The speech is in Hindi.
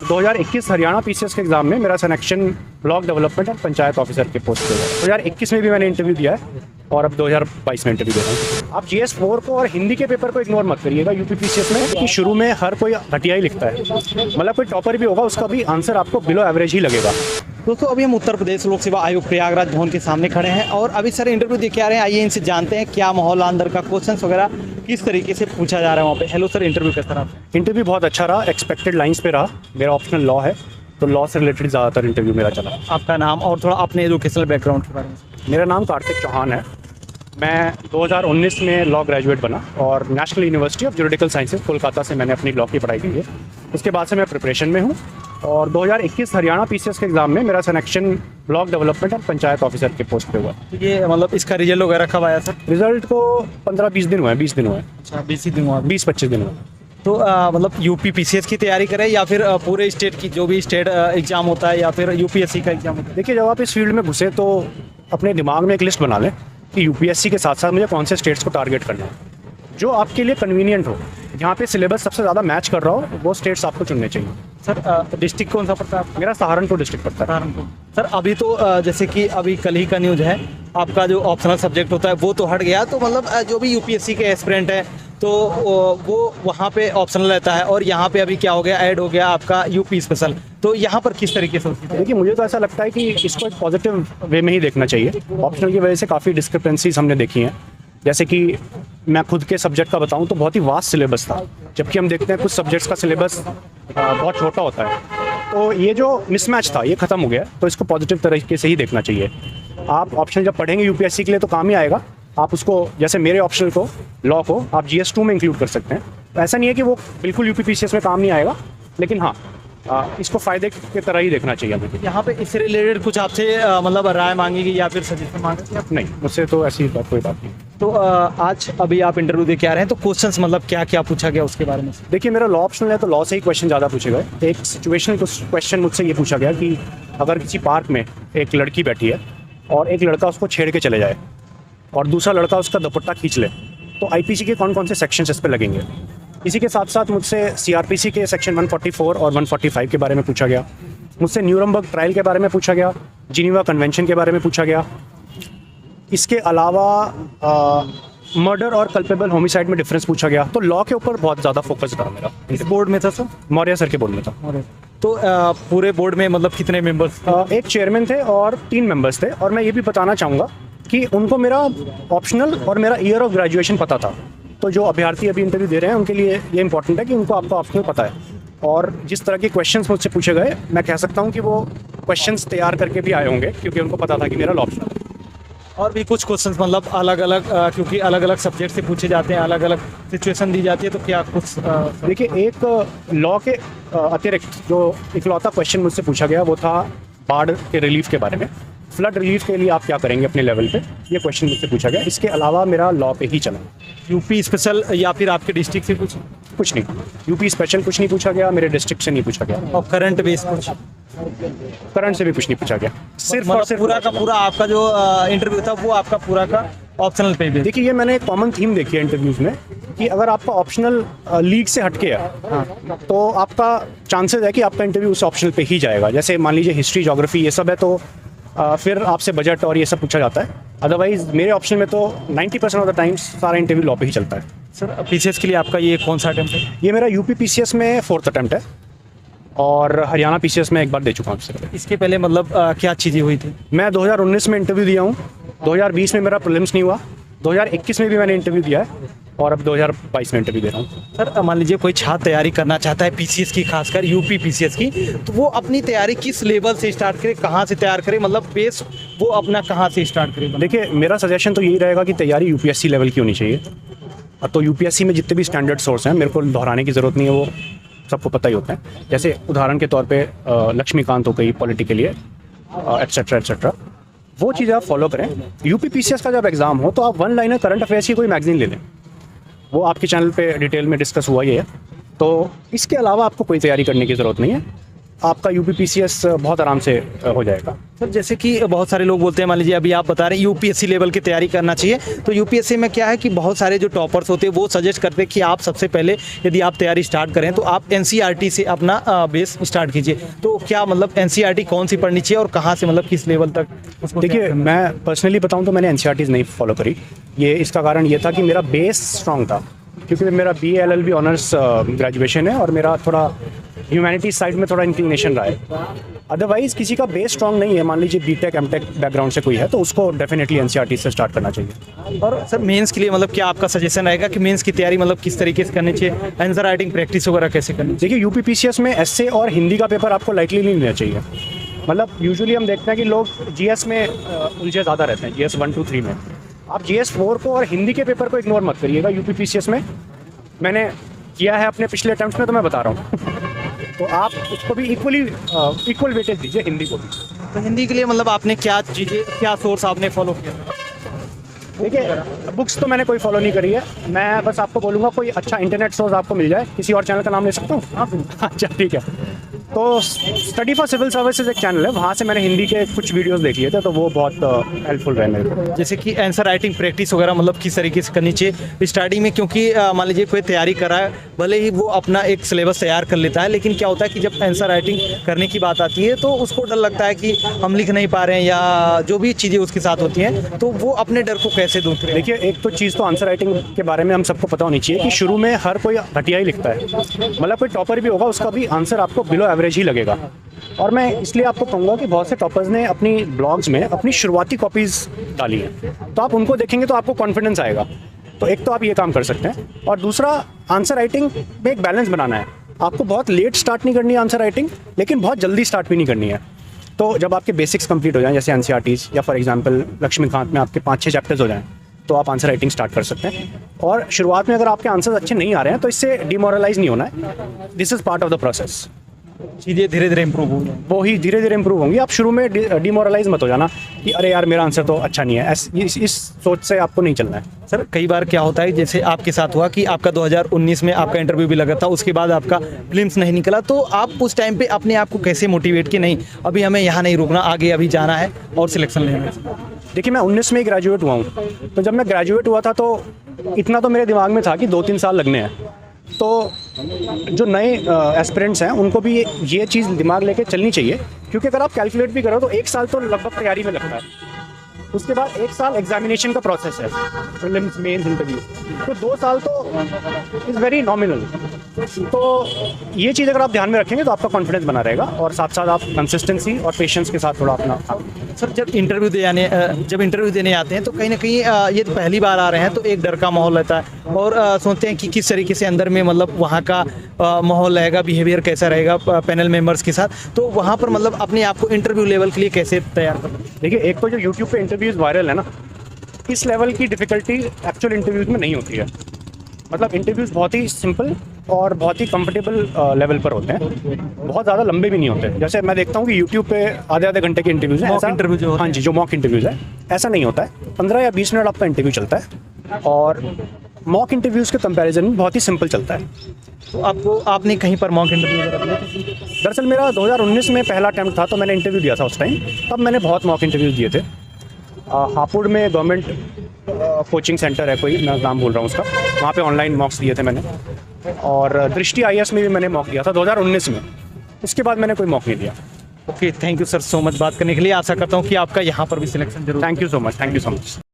2021 हरियाणा पीसीएस के एग्जाम में मेरा selection block development and panchayat officer के पोस्ट पे हुआ। 2021 में भी मैंने इंटरव्यू दिया है और अब 2022 में इंटरव्यू दे रहा हूँ। आप जीएस 4 को और हिंदी के पेपर को इग्नोर मत करिएगा यूपी पीसीएस में, कि शुरू में हर कोई घटिया ही लिखता है। मतलब कोई टॉपर भी होगा उसका भी आंसर आपको बिलो एवरेज ही लगेगा। दोस्तों अभी हम उत्तर प्रदेश लोक सेवा आयोग प्रयागराज भवन के सामने खड़े हैं और अभी सर इंटरव्यू दे के आ रहे हैं। आइए इनसे जानते हैं क्या माहौल अंदर का, क्वेश्चंस वगैरह किस तरीके से पूछा जा रहा है वहाँ पे। हेलो सर, इंटरव्यू कैसा रहा? इंटरव्यू बहुत अच्छा रहा, एक्सपेक्टेड लाइंस पे रहा। मेरा ऑप्शनल लॉ है तो लॉ से रिलेटेड ज़्यादातर इंटरव्यू मेरा चला। आपका नाम और थोड़ा अपने एजुकेशनल बैकग्राउंड के बारे में। मेरा नाम कार्तिक चौहान है। मैं 2019 में लॉ ग्रेजुएट बना और national university of juridical sciences Kolkata से मैंने अपनी लॉ की पढ़ाई की है। उसके बाद से मैं प्रिपरेशन में हूँ और 2021 हरियाणा पीसीएस के एग्जाम में मेरा selection block development and panchayat officer के पोस्ट पे हुआ। ये मतलब इसका रिजल्ट वगैरह कब आया सर? रिजल्ट को 15-20 दिन हुए हैं, 20 दिन हुए हैं। अच्छा, 20 दिन हुआ। 20-25 दिन हुए। तो मतलब यूपी पीसीएस की तैयारी करें या फिर पूरे स्टेट की जो भी स्टेट एग्जाम होता है या फिर यूपीएससी का एग्जाम होता है? देखिए, जब आप इस फील्ड में घुसे तो अपने दिमाग में एक लिस्ट बना लें कि यूपीएससी के साथ साथ मुझे कौन से स्टेट्स को टारगेट करना है, जो आपके लिए कन्वीनियंट हो, जहाँ पे सिलेबस सबसे ज़्यादा मैच कर रहा हो, वो स्टेट्स आपको चुनने चाहिए। सर डिस्ट्रिक्ट कौन सा पड़ता है? मेरा सहारनपुर डिस्ट्रिक्ट पड़ता है। सहारनपुर। सर अभी तो जैसे कि अभी कल ही का न्यूज़ है, आपका जो ऑप्शनल सब्जेक्ट होता है वो तो हट गया, तो मतलब जो भी यूपीएससी के एस्पिरेंट है तो वो वहाँ पे ऑप्शनल रहता है और यहाँ पे अभी क्या हो गया, ऐड हो गया आपका यूपी स्पेशल। तो यहाँ पर किस तरीके से होती है? देखिए, मुझे तो ऐसा लगता है कि इसको एक पॉजिटिव वे में ही देखना चाहिए। ऑप्शनल की वजह से काफ़ी डिस्क्रिपेंसीज हमने देखी हैं। जैसे कि मैं खुद के सब्जेक्ट का बताऊं तो बहुत ही वास्ट सिलेबस था, जबकि हम देखते हैं कुछ सब्जेक्ट्स का सिलेबस बहुत छोटा होता है। तो ये जो मिसमैच था ये ख़त्म हो गया, तो इसको पॉजिटिव तरीके से ही देखना चाहिए। आप ऑप्शनल जब पढ़ेंगे यूपीएससी के लिए तो काम ही आएगा। आप उसको, जैसे मेरे ऑप्शनल को, लॉ को आप GS2 में इंक्लूड कर सकते हैं। तो ऐसा नहीं है कि वो बिल्कुल यूपी पीसीएस में काम नहीं आएगा, लेकिन हाँ इसको फ़ायदे की तरह ही देखना चाहिए हमें। यहाँ पे इससे रिलेटेड कुछ आपसे मतलब राय मांगेगी या फिर सजेशन मांगेगी? नहीं, मुझसे तो ऐसी कोई बात नहीं। तो आज अभी आप इंटरव्यू दे के आ रहे हैं, तो क्वेश्चंस मतलब क्या क्या पूछा गया उसके बारे में? देखिए, मेरा लॉ ऑप्शनल है तो लॉ से ही क्वेश्चन ज़्यादा पूछे गए। एक सिचुएशनल क्वेश्चन मुझसे ये पूछा गया कि अगर किसी पार्क में एक लड़की बैठी है और एक लड़का उसको छेड़ के चले जाए और दूसरा लड़का उसका दुपट्टा खींच ले, तो आईपीसी के कौन कौन से सेक्शंस इस पर लगेंगे। इसी के साथ साथ मुझसे सीआरपीसी के सेक्शन 144 और 145 के बारे में पूछा गया। मुझसे न्यूरमबर्ग ट्रायल के बारे में पूछा गया, जिनीवा कन्वेंशन के बारे में पूछा गया। इसके अलावा मर्डर और कल्पेबल होमिसाइड में डिफरेंस पूछा गया। तो लॉ के ऊपर बहुत ज़्यादा फोकस था मेरा। इस बोर्ड में था सर? मौर्य सर के बोर्ड में था। तो पूरे बोर्ड में मतलब कितने मेंबर्स? एक चेयरमैन थे और 3 मेंबर्स थे। और मैं ये भी बताना चाहूँगा कि उनको मेरा ऑप्शनल और मेरा ईयर ऑफ ग्रेजुएशन पता था। तो जो अभ्यर्थी अभी इंटरव्यू दे रहे हैं उनके लिए ये इंपॉर्टेंट है कि उनको आपका ऑप्शनल पता है। और जिस तरह के क्वेश्चंस मुझसे पूछे गए, मैं कह सकता हूँ कि वो क्वेश्चंस तैयार करके भी आए होंगे, क्योंकि उनको पता था कि मेरा ऑप्शनल है। और भी कुछ क्वेश्चंस मतलब अलग अलग क्योंकि अलग अलग सब्जेक्ट से पूछे जाते हैं, अलग अलग सिचुएशन दी जाती है, तो क्या कुछ देखिए, एक लॉ के अतिरिक्त जो इकलौता क्वेश्चन मुझसे पूछा गया वो था बाढ़ के रिलीफ के बारे में। फ्लड रिलीफ के लिए आप क्या करेंगे अपने लेवल पे, ये क्वेश्चन मुझसे पूछा गया। इसके अलावा मेरा लॉ पे ही चला। यूपी स्पेशल या फिर आपके डिस्ट्रिक्ट से कुछ नहीं, यूपी स्पेशल कुछ नहीं पूछा गया, मेरे डिस्ट्रिक्ट से नहीं पूछा गया, और करंट बेस कुछ? करंट से भी कुछ नहीं पूछा गया। सिर्फ और सिर्फ पूरा का पूरा आपका जो इंटरव्यू था वो आपका पूरा का ऑप्शनल पे बेस? देखिए, ये मैंने एक कॉमन थीम देखी है इंटरव्यूज़ में कि अगर आपका ऑप्शनल लीग से हटके है तो आपका चांसेस है कि आपका इंटरव्यू उस ऑप्शनल पे ही जाएगा। जैसे मान लीजिए हिस्ट्री, ज्योग्राफी ये सब है तो फिर आपसे बजट और ये सब पूछा जाता है। अदरवाइज मेरे ऑप्शन में तो 90% ऑफ द टाइम्स सारा इंटरव्यू लॉ पे ही चलता है। सर पीसीएस के लिए आपका ये कौन सा अटेम्प्ट है? ये मेरा यूपी पीसीएस में 4th अटेम्प्ट है और हरियाणा पीसीएस में एक बार दे चुका हूँ। इसके पहले मतलब क्या चीज़ें हुई थी? मैं 2019 में इंटरव्यू दिया हूँ, 2020 में मेरा प्रीलिम्स नहीं हुआ, 2021 में भी मैंने इंटरव्यू दिया है और अब 2022 में इंटरव्यू दे रहा हूँ। सर मान लीजिए कोई छात्र तैयारी करना चाहता है पीसीएस की, खासकर यूपी पीसीएस की, तो वो अपनी तैयारी किस लेवल से स्टार्ट करे, कहाँ से तैयार करे, मतलब बेस वो अपना कहाँ से स्टार्ट करे? देखिए, मेरा सजेशन तो यही रहेगा कि तैयारी यूपीएससी लेवल की होनी चाहिए। अब तो यूपीएससी में जितने भी स्टैंडर्ड सोर्स हैं, मेरे को दोहराने की ज़रूरत नहीं है, वो सबको पता ही होता है। जैसे उदाहरण के तौर पे लक्ष्मीकांत हो गई पॉलिटी के लिए, एट्सेट्रा एट्सेट्रा, वो चीज़ आप फॉलो करें। यूपी पीसीएस का जब एग्ज़ाम हो तो आप 1 लाइनर करंट अफेयर्स की कोई मैगजीन ले लें, वो आपके चैनल पे डिटेल में डिस्कस हुआ ही है। तो इसके अलावा आपको कोई तैयारी करने की ज़रूरत नहीं है। आपका यूपीपीसीएस बहुत आराम से हो जाएगा। सर जैसे कि बहुत सारे लोग बोलते हैं, मान लीजिए अभी आप बता रहे हैं यूपीएससी लेवल की तैयारी करना चाहिए, तो यूपीएससी में क्या है कि बहुत सारे जो टॉपर्स होते हैं वो सजेस्ट करते हैं कि आप सबसे पहले यदि आप तैयारी स्टार्ट करें तो आप एनसीईआरटी से अपना बेस स्टार्ट कीजिए। तो क्या मतलब एनसीईआरटी कौन सी पढ़नी चाहिए और कहाँ से मतलब किस लेवल तक उसको? देखिए, मैं पर्सनली बताऊं तो मैंने एनसीईआरटीज़ नहीं फॉलो करी। ये इसका कारण ये था कि मेरा बेस स्ट्रॉन्ग था, क्योंकि मेरा BA LLB ऑनर्स ग्रेजुएशन है और मेरा थोड़ा ह्यूमैनिटीज साइड में थोड़ा इंक्लिनेशन रहा है। अदरवाइज़ किसी का बेस स्ट्रॉन्ग नहीं है, मान लीजिए बीटेक एमटेक बैकग्राउंड से कोई है, तो उसको डेफिनेटली एनसीईआरटी से स्टार्ट करना चाहिए। और सर मेंस के लिए मतलब क्या आपका सजेशन रहेगा कि मेंस की तैयारी मतलब किस तरीके से करनी चाहिए, आंसर राइटिंग प्रैक्टिस वगैरह कैसे करनी चाहिए? देखिए, यूपीपीसीएस में एसए और हिंदी का पेपर आपको लाइटली नहीं लेना चाहिए। मतलब यूजुअली हम देखते हैं कि लोग जीएस में उलझे ज़्यादा रहते हैं, GS 1, 2, 3 में। आप GS 4 को और हिंदी के पेपर को इग्नोर मत करिएगा यूपीपीसीएस में। मैंने किया है अपने पिछले अटेम्प्ट में, तो मैं बता रहा हूँ। तो आप उसको भी इक्वल वेटेज दीजिए, हिंदी को भी। तो हिंदी के लिए मतलब आपने क्या चीज़ें, क्या सोर्स आपने फॉलो किया? देखिए, बुक्स तो मैंने कोई फॉलो नहीं करी है। मैं बस आपको बोलूँगा कोई अच्छा इंटरनेट सोर्स आपको मिल जाए। किसी और चैनल का नाम ले सकता हूँ? अच्छा, ठीक है। तो स्टडी फॉर सिविल सर्विसेज एक चैनल है, वहाँ से मैंने हिंदी के कुछ वीडियोस देख लिए थे, तो वो बहुत हेल्पफुल रहे मेरे को। जैसे कि आंसर राइटिंग प्रैक्टिस वगैरह मतलब किस तरीके से करनी चाहिए स्टार्टिंग में? क्योंकि मान लीजिए कोई तैयारी कर रहा है, भले ही वो अपना एक सिलेबस तैयार कर लेता है, लेकिन क्या होता है कि जब आंसर राइटिंग करने की बात आती है तो उसको डर लगता है कि हम लिख नहीं पा रहे हैं, या जो भी चीज़ें उसके साथ होती हैं, तो वो अपने डर को कैसे दूर करें? देखिए, एक तो चीज़ तो आंसर राइटिंग के बारे में हम सबको पता होनी चाहिए कि शुरू में हर कोई घटिया ही लिखता है। मतलब कोई टॉपर भी होगा, उसका भी आंसर आपको बिलो एवरेज ही लगेगा। और मैं इसलिए आपको कहूँगा कि बहुत से टॉपर्स ने अपनी ब्लॉग्स में अपनी शुरुआती कॉपीज़ डाली हैं, तो आप उनको देखेंगे तो आपको कॉन्फिडेंस आएगा। तो एक तो आप ये काम कर सकते हैं, और दूसरा आंसर राइटिंग में एक बैलेंस बनाना है। आपको बहुत लेट स्टार्ट नहीं करनी है आंसर राइटिंग, लेकिन बहुत जल्दी स्टार्ट भी नहीं करनी है। तो जब आपके बेसिक्स कंप्लीट हो जाएं, जैसे एनसीईआरटीज़ या फॉर एग्जांपल लक्ष्मीकांत में आपके 5-6 चैप्टर्स हो जाएं, तो आप आंसर राइटिंग स्टार्ट कर सकते हैं। और शुरुआत में अगर आपके आंसर्स अच्छे नहीं आ रहे हैं तो इससे डिमोरलाइज नहीं होना है। This is part of the process. चीज़ें धीरे धीरे इंप्रूव होंगी, वो ही धीरे धीरे इंप्रूव होंगी। आप शुरू में डिमोरलाइज मत हो जाना कि अरे यार मेरा आंसर तो अच्छा नहीं है। इस सोच से आपको नहीं चलना है। सर कई बार क्या होता है, जैसे आपके साथ हुआ कि आपका 2019 में आपका इंटरव्यू भी लगा था, उसके बाद आपका फिल्म्स नहीं निकला, तो आप उस टाइम पे अपने आप को कैसे मोटिवेट कि नहीं अभी हमें यहाँ नहीं रुकना, आगे अभी जाना है और सिलेक्शन लेना है? देखिए, मैं 19 में ही ग्रेजुएट हुआ हूँ, तो जब मैं ग्रेजुएट हुआ था तो इतना तो मेरे दिमाग में था कि 2-3 साल लगने हैं। तो जो नए एस्पिरेंट्स हैं उनको भी ये चीज़ दिमाग लेके चलनी चाहिए, क्योंकि अगर आप कैलकुलेट भी करो तो 1 साल तो लगभग तैयारी में लगता है। उसके बाद 1 साल एग्जामिनेशन का प्रोसेस है, प्रीलिम्स, मेंस, इंटरव्यू, तो 2 साल तो इज़ वेरी नॉमिनल। तो ये चीज़ अगर आप ध्यान में रखेंगे तो आपका कॉन्फिडेंस बना रहेगा, और साथ साथ आप कंसिस्टेंसी और पेशेंस के साथ थोड़ा अपना। सर जब इंटरव्यू देने आते हैं तो कहीं ना कहीं ये तो पहली बार आ रहे हैं, तो एक डर का माहौल रहता है, और सोचते हैं कि किस तरीके से अंदर में मतलब वहाँ का माहौल रहेगा, बिहेवियर कैसा रहेगा पैनल मेंबर्स के साथ, तो वहाँ पर मतलब अपने आप को इंटरव्यू लेवल के लिए कैसे तैयार करें? देखिए, एक तो जो यूट्यूब पे इंटरव्यूज़ वायरल है ना, इस लेवल की डिफ़िकल्टी एक्चुअल इंटरव्यूज़ में नहीं होती है। मतलब इंटरव्यूज़ बहुत ही सिंपल और बहुत ही कंफर्टेबल लेवल पर होते हैं, बहुत ज़्यादा लंबे भी नहीं होते। जैसे मैं देखता हूँ कि यूट्यूब पे आधे घंटे के इंटरव्यूज़ हैं, ऐसा इंटरव्यू जो हाँ जी, जो मॉक इंटरव्यूज़ है, ऐसा नहीं होता है। 15 या 20 मिनट आपका इंटरव्यू चलता है, और मॉक इंटरव्यूज़ के कंपैरिजन में बहुत ही सिंपल चलता है। तो आपने कहीं पर मॉक इंटरव्यू वगैरह दिया? दरअसल मेरा 2019 में पहला अटैम्प्ट था, तो मैंने इंटरव्यू दिया था उस टाइम। तब मैंने बहुत मॉक इंटरव्यूज़ दिए थे। हापुड़ में गवर्नमेंट कोचिंग सेंटर है कोई, मैं नाम बोल रहा हूँ उसका, वहाँ पे ऑनलाइन मॉक्स दिए थे मैंने। और दृष्टि IAS में भी मैंने मॉक दिया था 2019 में। उसके बाद मैंने कोई मॉक नहीं दिया। Okay, thank you sir so much बात करने के लिए। आशा करता हूँ कि आपका यहाँ पर भी सिलेक्शन जरूर। Thank you so much.